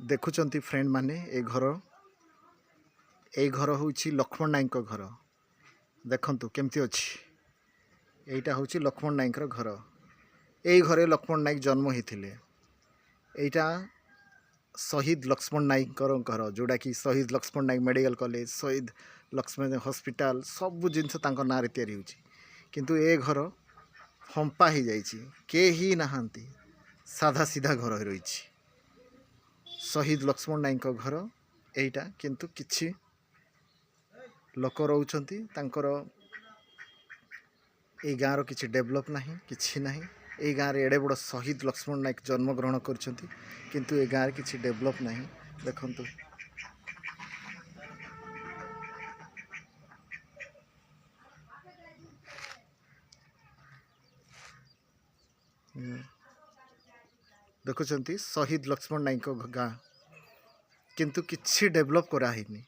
देखुंत friend माने ए घर हूँ लक्ष्मण नायक घर देखु केमती अच्छी यहीटा हूँ लक्ष्मण नायक घर यही घरे लक्ष्मण नायक जन्म होते यहीटा शहीद लक्ष्मण नायक घर जोड़ा कि शहीद लक्ष्मण नायक मेडिकल कॉलेज शहीद लक्ष्मण हॉस्पिटल सब जिनस ना या किंतु ए घर फंपा हो जाही नहांती साधा सीधा घर रही शहीद लक्ष्मण नायक घर यहीटा किंतु किछि लोक रोचंती तांकर ए गाँव किछि डेवलप नहीं किछि नहीं ए गाँव एडे बड़ शहीद लक्ष्मण नायक जन्म ग्रहण करछंती किंतु ए गाँव किछि डेवलप नहीं देखंतु देखुंत शहीद लक्ष्मण नायक गाँ किंतु किछि डेवलप कराहीनी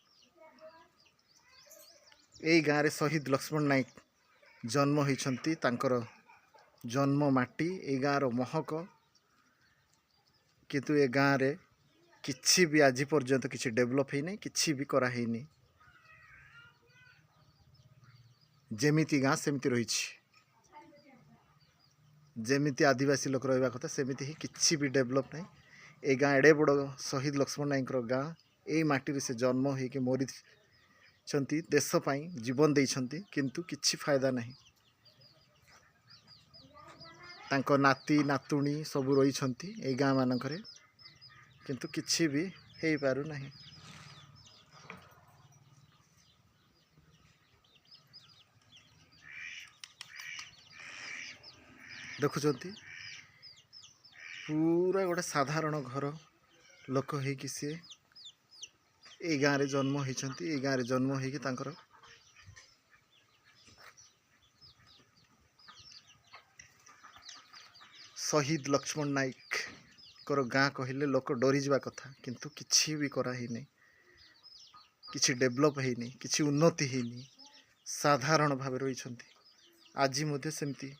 ए गाँव शहीद लक्ष्मण नायक जन्म होइछंती तांकर जन्म माटी ए गाँव महक किंतु ए गाँव रे किछि भी आज पर्यंत किछि डेवलप होइनी किछि भी कराहीनी जेमिति गाँ सेमिति रहिछि जेमिति आदिवासी लोक रहिबा कथा सेमिति ही किछि भी डेवलप नहीं ए गाँ एडे बड़ शहीद लक्ष्मण नायक गाँ ए माटी से जन्म होइके मरी देश पाई जीवन देइछंती किंतु किछि फायदा नहीं तांको नाती नातुणी सब रही ए गाँ मानकरे किंतु किछि भी हेई पारु नहीं देखुंत पूरा गोटे साधारण घर लोक होइकी सी ए गाँव रे जन्म होइछंती ए गाँव रे जन्म होइकी तांकर शहीद लक्ष्मण नायक कर गाँ कहले लोक डरी जावा कथा किंतु किछि भी कराही नहीं किछि डेवलप हेनी किछि उन्नति हेनी साधारण भाव रही आज मध्य सेमती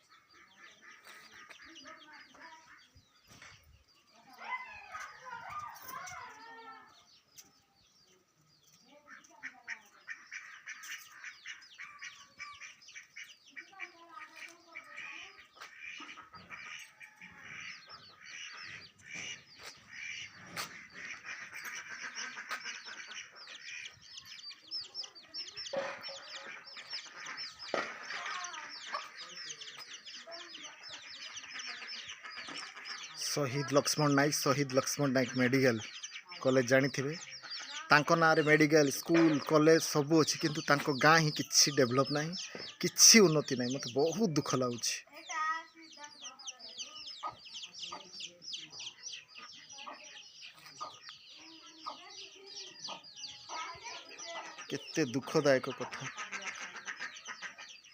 शहीद लक्ष्मण नायक मेडिकल कॉलेज जानी थे तांको ना रे मेडिकल स्कूल कॉलेज सब अच्छी किंतु तांको गाँ ही किछि डेवलप नहीं किछि उन्नति नहीं मत बहुत दुख लगुच केते दुखदायक कथा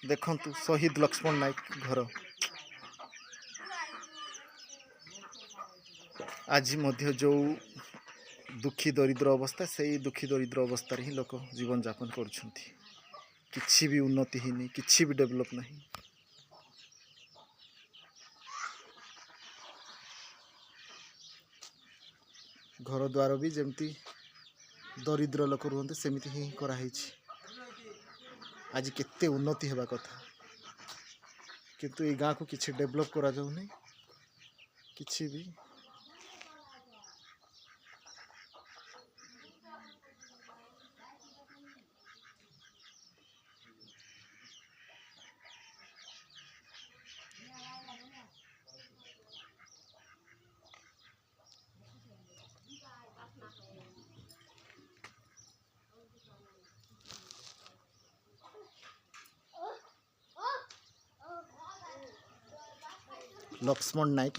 देखंतु शहीद लक्ष्मण नायक घर आज मध्य जो दुखी दरिद्र अवस्था से दुखी दरिद्र अवस्था ही लोक जीवन यापन करुछंती किछि भी उन्नति ही नहीं किछि भी डेवलप नहीं घर द्वार भी जमती दरिद्र लोक रुहते सेमिति ही कराही आज केते उन्नति हेबा कथा किंतु ए गाँ को किछि डेवलप करा जाउ नहीं किछि भी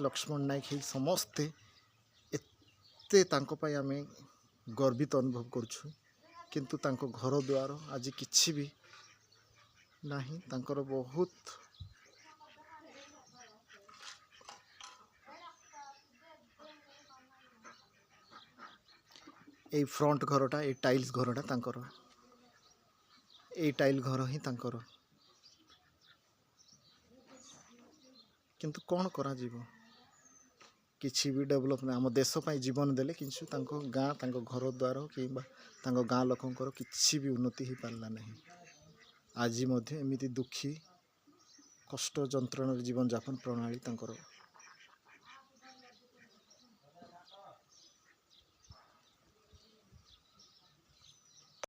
लक्ष्मण नायक ही समस्ते एते तांको पाई आमे गर्वित अनुभव करछु किंतु तांको घर द्वार आज किछि भी नहीं तांकर बहुत ए फ्रंट घरटा ए टाइल्स घरटा तांकर ए टाइल घर ही तांकर किंतु कौन करा जीवो किसी भी डेभलपमेंट आम देश पर जीवन देले किंतु तांको गाँ तांको घर द्वार कि गाँ लोकंकर किसी भी उन्नति हो पारला नहीं। आज एमती दुखी कष्ट जंत्रण जीवन यापन प्रणाली तांकर